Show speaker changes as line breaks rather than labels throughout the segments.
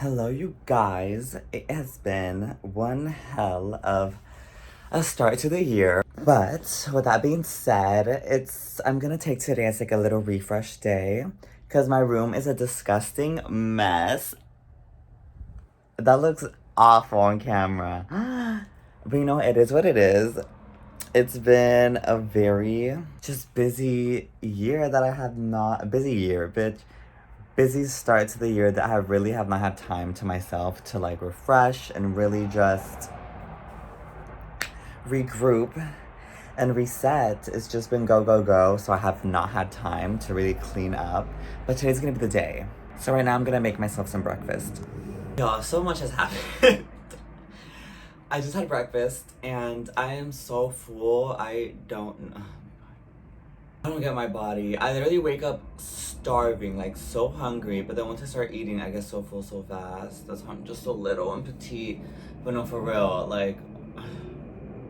Hello, you guys. It has been one hell of a start to the year. But with that being said, I'm gonna take today as like a little refresh day because my room is a disgusting mess. That looks awful on camera. But you know, it is what it is. It's been a very just busy year that I have not a busy year, bitch. Busy start to the year that I really have not had time to myself to like refresh and really just regroup and reset. It's just been go, go, go. So I have not had time to really clean up. But today's gonna be the day. So right now I'm gonna make myself some breakfast. Y'all, so much has happened. I just had breakfast and I am so full. I don't get my body. I literally wake up starving, like so hungry, but then once I start eating, I get so full so fast. That's why I'm just so little and petite. But no, for real, like,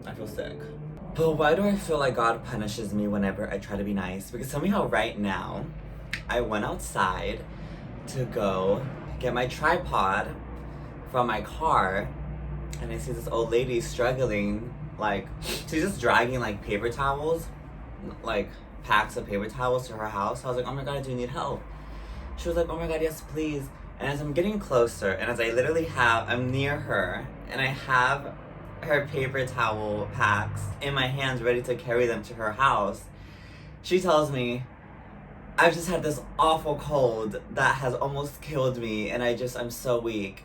I feel sick. But why do I feel like God punishes me whenever I try to be nice? Because tell me how right now, I went outside to go get my tripod from my car, and I see this old lady struggling, like, she's just dragging, like, paper towels, like, packs of paper towels to her house. I was like, oh my God, do you need help? She was like, oh my God, yes, please. And as I'm getting closer, and as I'm near her, and I have her paper towel packs in my hands ready to carry them to her house, she tells me, I've just had this awful cold that has almost killed me, and I'm so weak.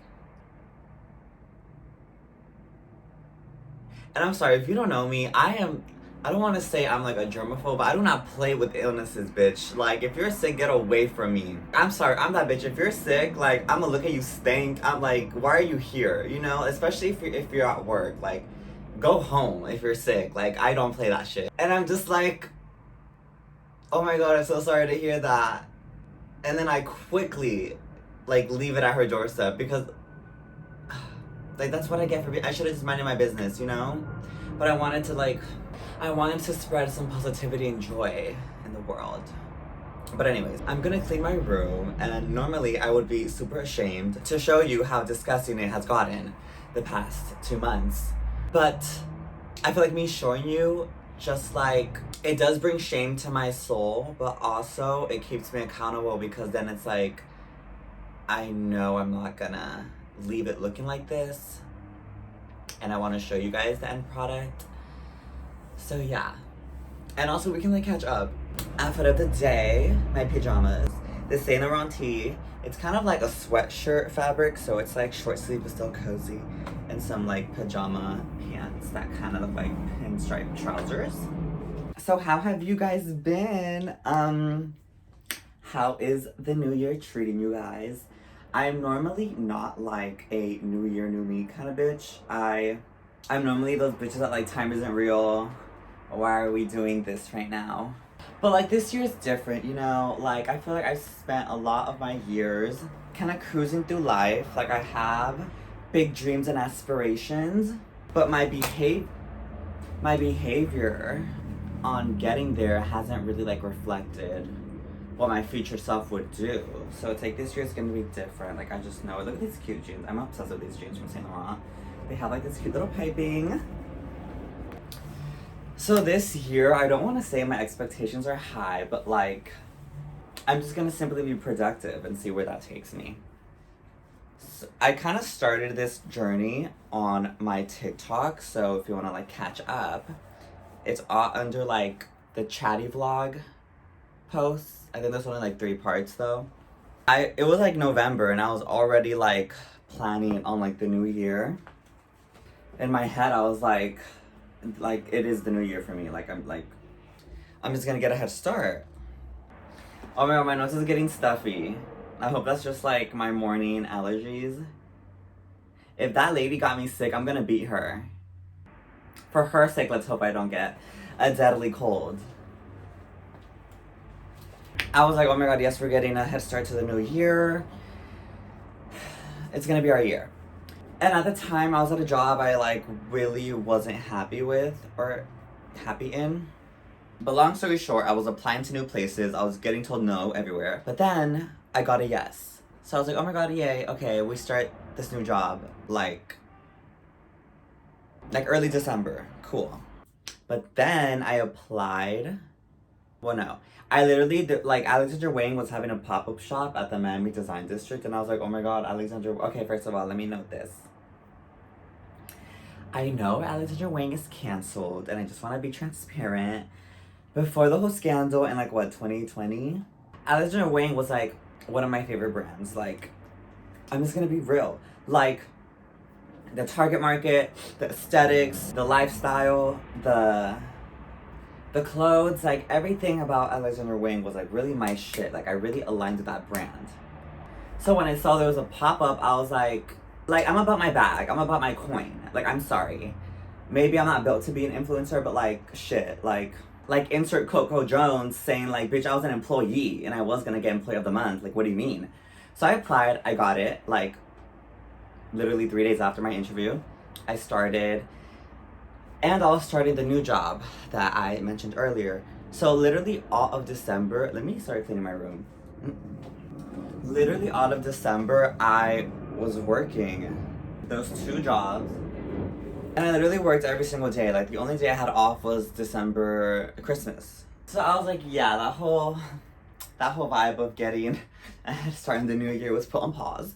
And I'm sorry, if you don't know me, I don't want to say I'm like a germaphobe, but I do not play with illnesses, bitch. Like, if you're sick, get away from me. I'm sorry, I'm that bitch. If you're sick, like, I'm gonna look at you stink. I'm like, why are you here? You know, especially if you're at work. Like, go home if you're sick. Like, I don't play that shit. And I'm just like, oh my God, I'm so sorry to hear that. And then I quickly, like, leave it at her doorstep because, like, that's what I get I should have just minded my business, you know? But I wanted to spread some positivity and joy in the world. But anyways, I'm gonna clean my room, and normally I would be super ashamed to show you how disgusting it has gotten the past 2 months. But I feel like me showing you, just like, it does bring shame to my soul, but also it keeps me accountable because then it's like, I know I'm not gonna leave it looking like this, and I want to show you guys the end product. So yeah, and also we can like catch up. Outfit of the day, my pajamas, the Saint Laurent tee. It's kind of like a sweatshirt fabric, so it's like short sleeve but still cozy, and some like pajama pants that kind of look like pinstripe trousers. So how have you guys been? How is the new year treating you guys? I'm normally not like a new year, new me kind of bitch. I'm normally those bitches that like time isn't real. Why are we doing this right now? But like this year is different, you know? Like I feel like I've spent a lot of my years kind of cruising through life. Like I have big dreams and aspirations, but my behavior on getting there hasn't really like reflected what my future self would do. So it's like this year's gonna be different. Like I just know it. Look at these cute jeans. I'm obsessed with these jeans from Saint Laurent. They have like this cute little piping. So this year, I don't want to say my expectations are high, but like, I'm just gonna simply be productive and see where that takes me. So I kind of started this journey on my TikTok, so if you want to like catch up, it's all under like the chatty vlog posts. I think there's only like 3 parts though. It was like November and I was already like planning on like the new year. In my head I was like it is the new year for me. I'm just gonna get a head start. Oh my God, my nose is getting stuffy. I hope that's just like my morning allergies. If that lady got me sick, I'm gonna beat her. For her sake, let's hope I don't get a deadly cold. I was like, oh my God, yes, we're getting a head start to the new year. It's gonna be our year. And at the time, I was at a job I like really wasn't happy with or happy in. But long story short, I was applying to new places. I was getting told no everywhere. But then I got a yes. So I was like, oh my god, yay, okay, we start this new job, like early December, cool. But then I applied, well no, I literally, like Alexander Wang was having a pop-up shop at the Miami Design District, and I was like, oh my god, Alexander, okay, first of all, let me note this. I know Alexander Wang is canceled, and I just want to be transparent. Before the whole scandal in like what, 2020, Alexander Wang was like one of my favorite brands. Like, I'm just gonna be real. Like, the target market, the aesthetics, the lifestyle, the clothes, like everything about Alexander Wang was like really my shit. Like, I really aligned with that brand. So when I saw there was a pop-up, I was like I'm about my bag, I'm about my coin. Like, I'm sorry. Maybe I'm not built to be an influencer, but like, shit, like insert Coco Jones saying like, bitch, I was an employee and I was gonna get employee of the month. Like, what do you mean? So I applied, I got it, like literally 3 days after my interview. I started, and I was starting the new job that I mentioned earlier. So literally all of December, let me start cleaning my room. Literally all of December, I was working those 2 jobs. And I literally worked every single day. Like, the only day I had off was December, Christmas. So I was like, yeah, that whole vibe of starting the new year was put on pause.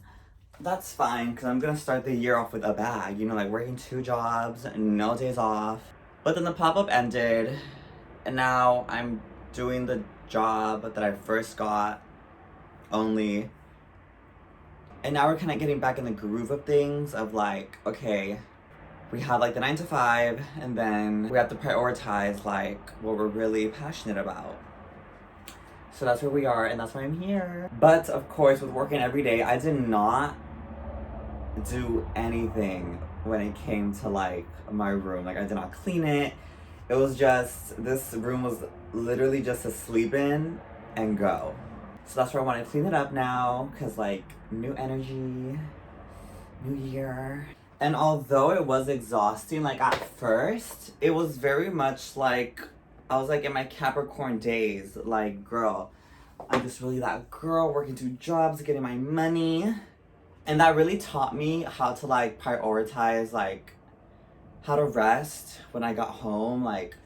That's fine, because I'm gonna start the year off with a bag. You know, like working 2 jobs, no days off. But then the pop-up ended, and now I'm doing the job that I first got only. And now we're kind of getting back in the groove of things of like, okay, we have like the 9 to 5, and then we have to prioritize like what we're really passionate about. So that's where we are, and that's why I'm here. But of course, with working every day, I did not do anything when it came to like my room. Like, I did not clean it. It was just, this room was literally just to sleep in and go. So that's why I want to clean it up now, because like, new energy, new year. And although it was exhausting, like at first, it was very much like, I was like in my Capricorn days, like, girl, I'm just really that girl working 2 jobs, getting my money. And that really taught me how to like prioritize, like how to rest when I got home. Like,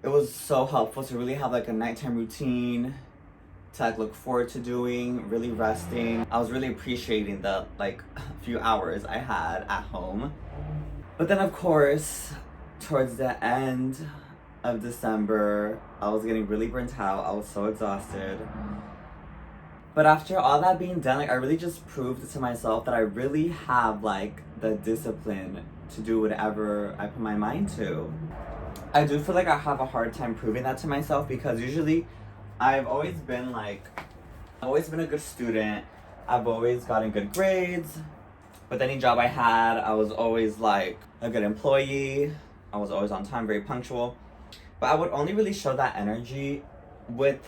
it was so helpful to really have like a nighttime routine to like look forward to doing, really resting. I was really appreciating the like few hours I had at home. But then of course, towards the end of December, I was getting really burnt out. I was so exhausted. But after all that being done, like, I really just proved to myself that I really have like the discipline to do whatever I put my mind to. I do feel like I have a hard time proving that to myself, because usually I've always been a good student. I've always gotten good grades. With any job I had, I was always like a good employee. I was always on time, very punctual. But I would only really show that energy with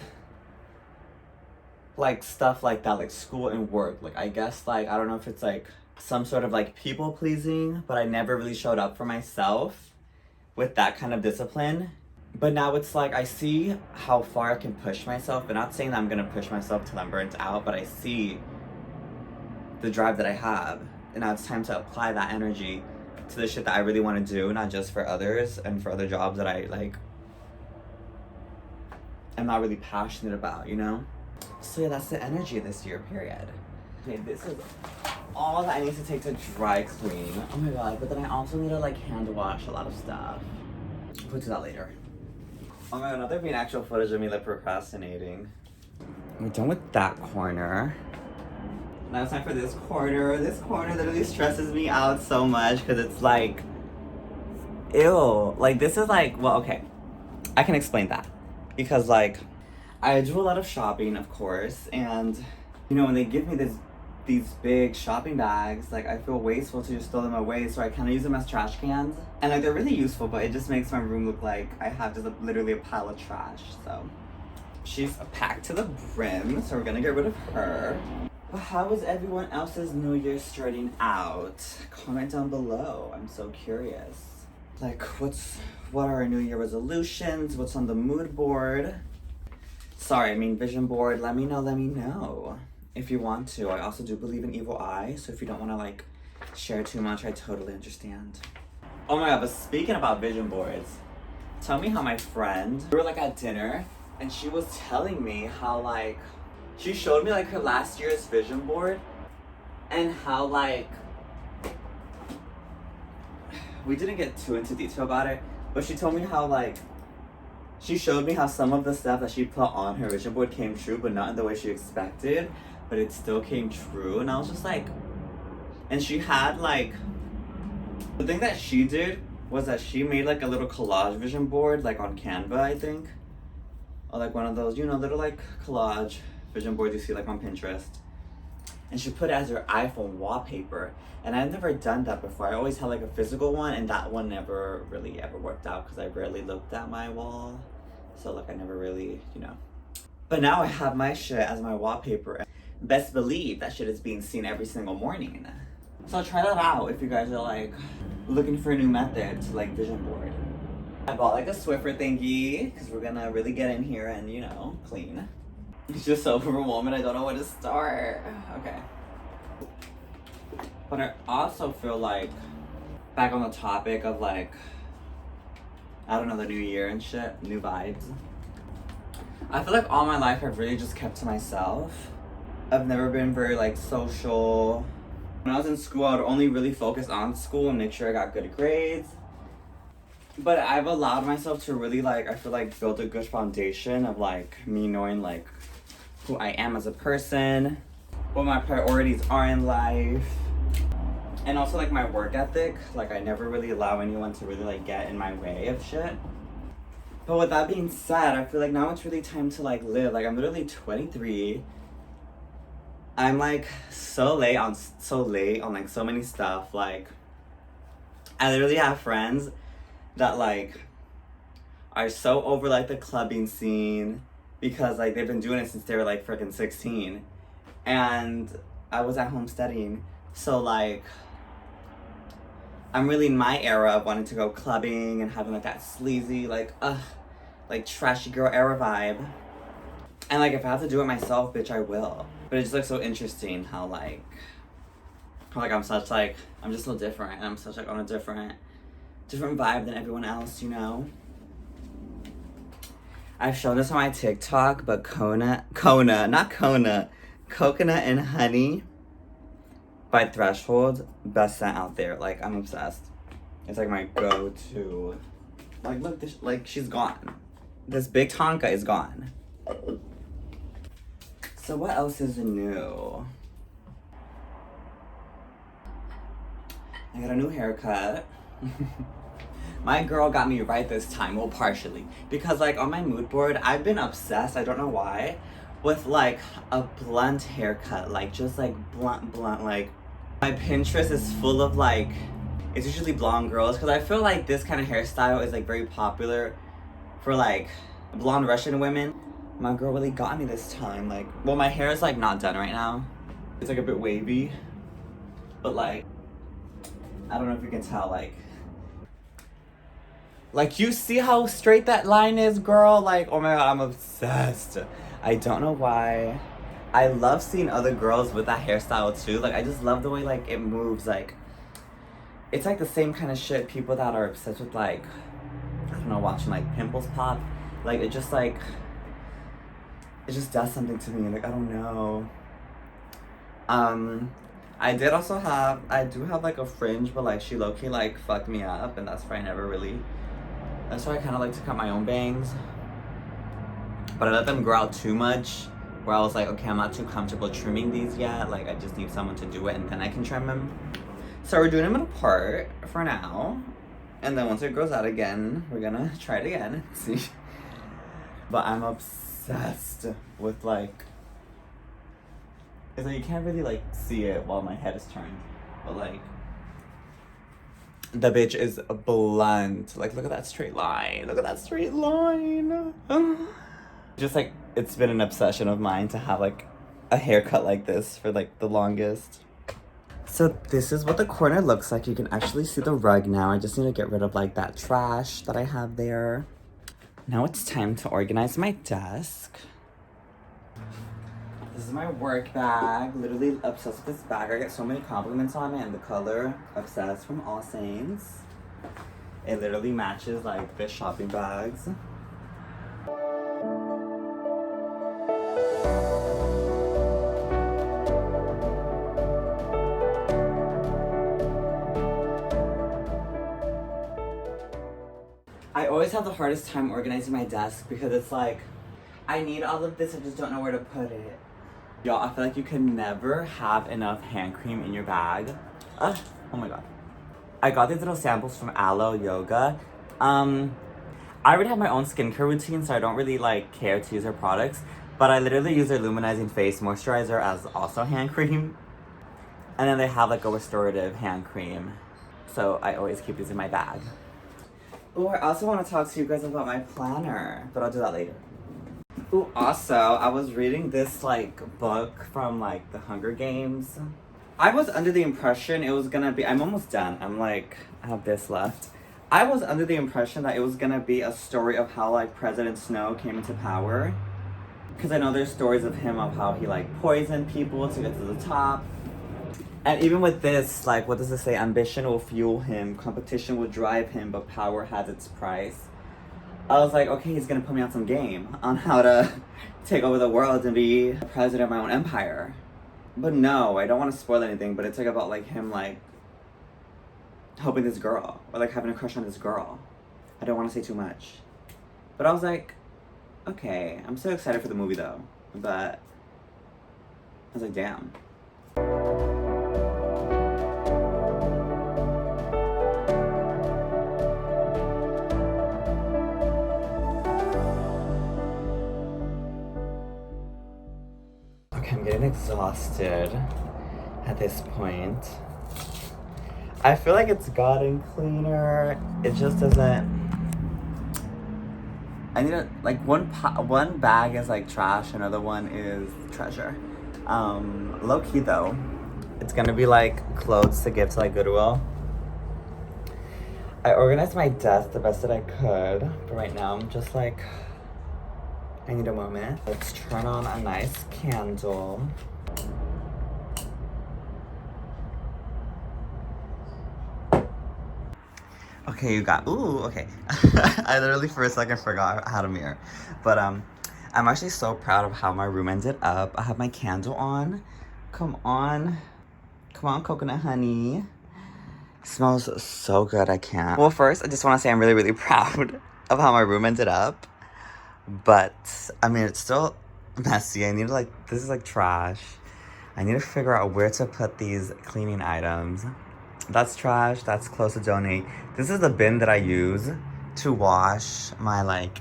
like stuff like that, like school and work. Like, I guess like, I don't know if it's like some sort of like people pleasing, but I never really showed up for myself with that kind of discipline. But now it's like, I see how far I can push myself, but not saying that I'm gonna push myself till I'm burnt out, but I see the drive that I have. And now it's time to apply that energy to the shit that I really want to do, not just for others and for other jobs that I like, I'm not really passionate about, you know? So yeah, that's the energy this year, period. Okay, this is all that I need to take to dry clean. Oh my god, but then I also need to like hand wash a lot of stuff. We'll do that later. Oh my god, now there being actual footage of me like procrastinating. We're done with that corner. Now it's time for this corner. This corner literally stresses me out so much because it's like, ew. Like, this is like, well, okay. I can explain that. Because like, I do a lot of shopping, of course, and you know, when they give me these big shopping bags, like, I feel wasteful to just throw them away, so I kind of use them as trash cans. And like, they're really useful, but it just makes my room look like I have just literally a pile of trash. So she's packed to the brim, so we're gonna get rid of her. But how is everyone else's New Year starting out? Comment down below. I'm so curious. Like, what are our New Year resolutions? What's on the mood board? Sorry, I mean vision board. Let me know. if you want to. I also do believe in evil eye, so if you don't want to like share too much, I totally understand. Oh my god, but speaking about vision boards, tell me how my friend, we were like at dinner, and she was telling me how like, she showed me like her last year's vision board, and how like, we didn't get too into detail about it, but she told me how like, she showed me how some of the stuff that she put on her vision board came true, but not in the way she expected, but it still came true, and I was just like, and she had like, the thing that she did was that she made like a little collage vision board, like on Canva, I think. Or like one of those, you know, little like collage vision boards you see like on Pinterest. And she put it as her iPhone wallpaper. And I've never done that before. I always had like a physical one, and that one never really ever worked out because I rarely looked at my wall. So like I never really, you know. But now I have my shit as my wallpaper. Best believe that shit is being seen every single morning. So try that out if you guys are like looking for a new method to like vision board. I bought like a Swiffer thingy because we're gonna really get in here and, you know, clean. It's just so overwhelming, I don't know where to start. Okay. But I also feel like, back on the topic of like, I don't know, the new year and shit, new vibes. I feel like all my life I've really just kept to myself. I've never been very like social. When I was in school, I would only really focus on school and make sure I got good grades. But I've allowed myself to really like, I feel like build a good foundation of like me knowing like who I am as a person, what my priorities are in life, and also like my work ethic. Like I never really allow anyone to really like get in my way of shit. But with that being said, I feel like now it's really time to like live. Like I'm literally 23. I'm like so late on like so many stuff. Like I literally have friends that like are so over like the clubbing scene because like they've been doing it since they were like freaking 16, and I was at home studying, so like I'm really in my era of wanting to go clubbing and having like that sleazy like trashy girl era vibe. And like if I have to do it myself, bitch, I will. But it's just like so interesting how I'm such like, I'm just so different, and I'm such like on a different vibe than everyone else, you know? I've shown this on my TikTok, but Coconut and Honey by Threshold, best scent out there. Like I'm obsessed. It's like my go-to. Like look, this, like she's gone. This big Tonka is gone. So what else is new? I got a new haircut. My girl got me right this time, well partially. Because like on my mood board, I've been obsessed, I don't know why, with like a blunt haircut. Like just like blunt, like my Pinterest is full of like, it's usually blonde girls. Because I feel like this kind of hairstyle is like very popular for like blonde Russian women. My girl really got me this time. Like, well, my hair is like not done right now. It's like a bit wavy, but like, I don't know if you can tell, like you see how straight that line is, girl? Like, oh my god, I'm obsessed. I don't know why. I love seeing other girls with that hairstyle too. Like, I just love the way like it moves. Like, it's like the same kind of shit people that are obsessed with like, I don't know, watching like pimples pop. Like, it just like, it just does something to me. Like, I don't know. I do have like a fringe, but like she low-key like fucked me up, and that's why I kind of like to cut my own bangs. But I let them grow out too much, where I was like, okay, I'm not too comfortable trimming these yet. Like, I just need someone to do it, and then I can trim them. So we're doing them in a part for now. And then once it grows out again, we're gonna try it again and see. But I'm obsessed with like, it's like you can't really like see it while my head is turned. But like, the bitch is blunt. Like, look at that straight line. Look at that straight line. Just like, it's been an obsession of mine to have like a haircut like this for like the longest. So this is what the corner looks like. You can actually see the rug now. I just need to get rid of like that trash that I have there. Now it's time to organize my desk. This This is my work bag. Literally obsessed with this bag. I get so many compliments on it, and the color, obsessed, from All Saints. It literally matches like the shopping bags. I always have the hardest time organizing my desk because it's like, I need all of this, I just don't know where to put it. Y'all, I feel like you can never have enough hand cream in your bag. Oh my god. I got these little samples from Aloe Yoga. I already have my own skincare routine, so I don't really like care to use their products. But I literally use their Luminizing Face Moisturizer as also hand cream. And then they have like a restorative hand cream. So I always keep these in my bag. Oh, I also want to talk to you guys about my planner, but I'll do that later. Ooh, also, I was reading this like book from like the Hunger Games. I was under the impression it was gonna be, I'm almost done. I have this left. I was under the impression that it was gonna be a story of how like President Snow came into power. Because I know there's stories of him of how he like poisoned people to get to the top. And even with this, like, what does it say? Ambition will fuel him, competition will drive him, but power has its price. I was like, okay, he's gonna put me on some game on how to take over the world and be president of my own empire. But no, I don't want to spoil anything, but it's like about like him like helping this girl, or like having a crush on this girl. I don't want to say too much. But I was like, okay, I'm so excited for the movie though. But I was like, damn. I'm getting exhausted at this point. I feel like it's gotten cleaner. It just doesn't. I need a like one bag is like trash, another one is treasure. Low key though, it's gonna be like clothes to give to like Goodwill. I organized my desk the best that I could, but right now I'm just like, I need a moment. Let's turn on a nice candle. Okay, you got, ooh, okay. I literally for a second forgot I had a mirror. But I'm actually so proud of how my room ended up. I have my candle on. Come on. Come on, coconut honey. Smells so good, I can't. Well, first, I just want to say I'm really, really proud of how my room ended up. But, I mean, it's still messy. I need to, like, this is, like, trash. I need to figure out where to put these cleaning items. That's trash. That's close to donate. This is the bin that I use to wash my, like,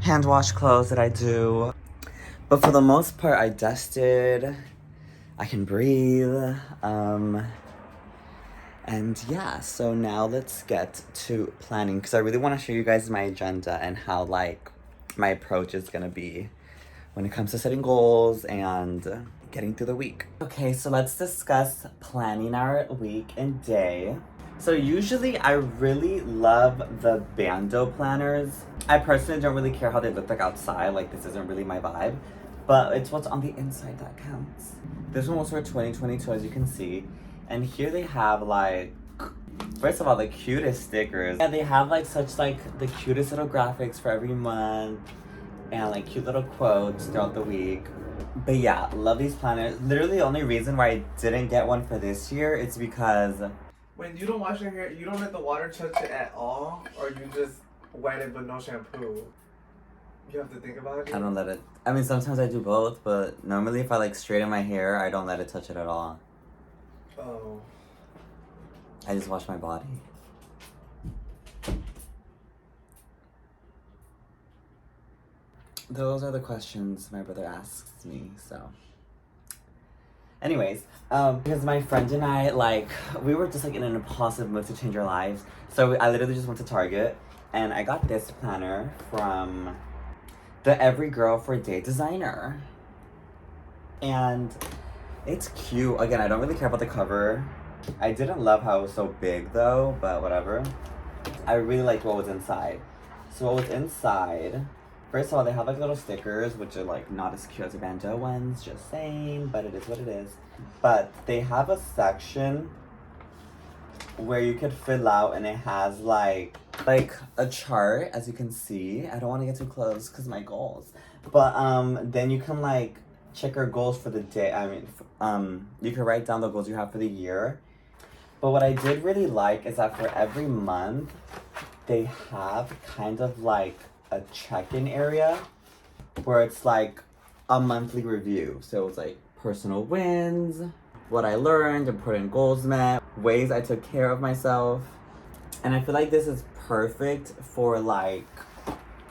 hand wash clothes that I do. But for the most part, I dusted. I can breathe. And yeah, so now let's get to planning. Because I really want to show you guys my agenda and how, like, my approach is gonna be when it comes to setting goals and getting through the week. Okay, so let's discuss planning our week and day. So usually I really love the Bando planners. I personally don't really care how they look like outside, like this isn't really my vibe, but it's what's on the inside that counts. This one was for 2022, as you can see, and here they have like, first of all, the cutest stickers. Yeah, they have like such like the cutest little graphics for every month and like cute little quotes throughout the week. But yeah, love these planners. Literally the only reason why I didn't get one for this year is because
when you don't wash your hair, you don't let the water touch it at all, or you just wet it but no shampoo. You have to think about it.
I don't let it. I mean, sometimes I do both, but normally if I like straighten my hair, I don't let it touch it at all.
Oh.
I just wash my body. Those are the questions my brother asks me, so. Anyways, because my friend and I, like, we were just like in an impulsive mood to change our lives. So I literally just went to Target and I got this planner from the Every Girl for Day designer. And it's cute. Again, I don't really care about the cover. I didn't love how it was so big though, but whatever. I really liked what was inside. So what was inside First of all, they have like little stickers, which are like not as cute as the bandeau ones, just saying, but it is what it is. But they have a section where you could fill out, and it has like a chart, as you can see. I don't want to get too close because my goals. But then you can like check your goals for the day. I mean, you can write down the goals you have for the year. But what I did really like is that for every month, they have kind of like a check-in area where it's like a monthly review. So it's like personal wins, what I learned, important goals met, ways I took care of myself. And I feel like this is perfect for like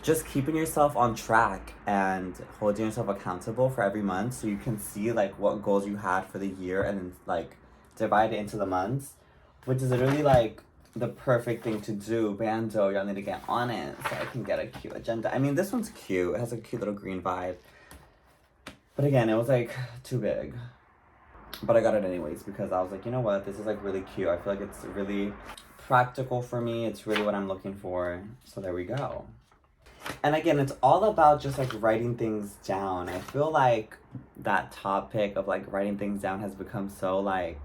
just keeping yourself on track and holding yourself accountable for every month, so you can see like what goals you had for the year and then like divide it into the months, which is literally like the perfect thing to do. Bando, y'all need to get on it so I can get a cute agenda. I mean, this one's cute. It has a cute little green vibe. But again, it was like too big. But I got it anyways because I was like, you know what? This is like really cute. I feel like it's really practical for me. It's really what I'm looking for. So there we go. And again, it's all about just like writing things down. I feel like that topic of like writing things down has become so like,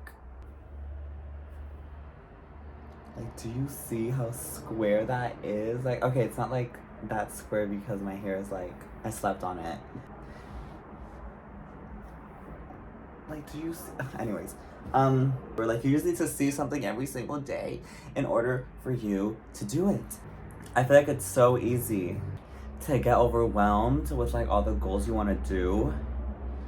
do you see how square that is? Like, okay, it's not like that square because my hair is like, I slept on it. Like, do you see? Anyways, we're like, you just need to see something every single day in order for you to do it. I feel like it's so easy to get overwhelmed with like all the goals you want to do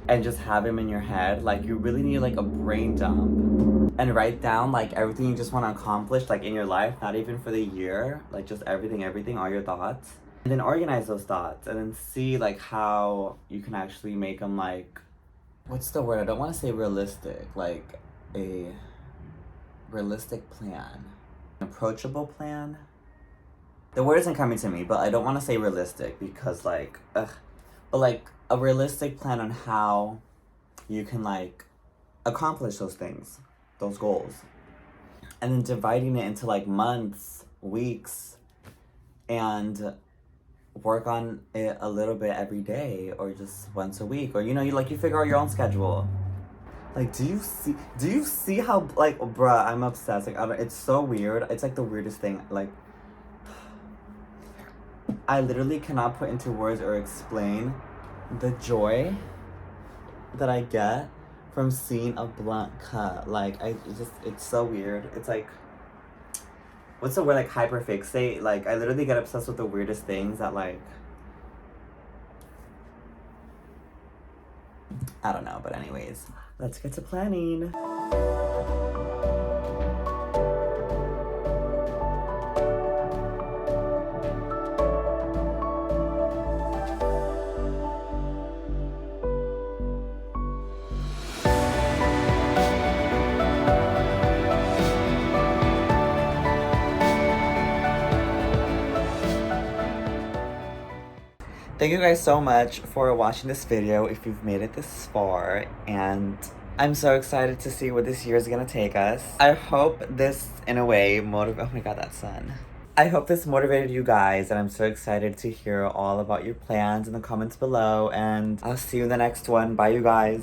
and just have them in your head. Like, you really need like a brain dump and write down like everything you just want to accomplish like in your life, not even for the year, like just everything, all your thoughts, and then organize those thoughts and then see like how you can actually make them like, what's the word? I don't want to say realistic, like a realistic plan, an approachable plan. The word isn't coming to me, but I don't want to say realistic because like, but like a realistic plan on how you can like accomplish those things, those goals. And then dividing it into like months, weeks, and work on it a little bit every day or just once a week, or you figure out your own schedule. Like, do you see how like, bruh, I'm obsessed. Like, it's so weird. It's like the weirdest thing. Like, I literally cannot put into words or explain the joy that I get from seeing a blunt cut. Like, it's so weird. It's like, what's the word? Like, hyperfixate. Like, I literally get obsessed with the weirdest things that like, I don't know. But anyways, let's get to planning. Thank you guys so much for watching this video if you've made it this far, and I'm so excited to see where this year is gonna take us. I hope this, in a way, oh my god, that sun. I hope this motivated you guys, and I'm so excited to hear all about your plans in the comments below, and I'll see you in the next one. Bye, you guys.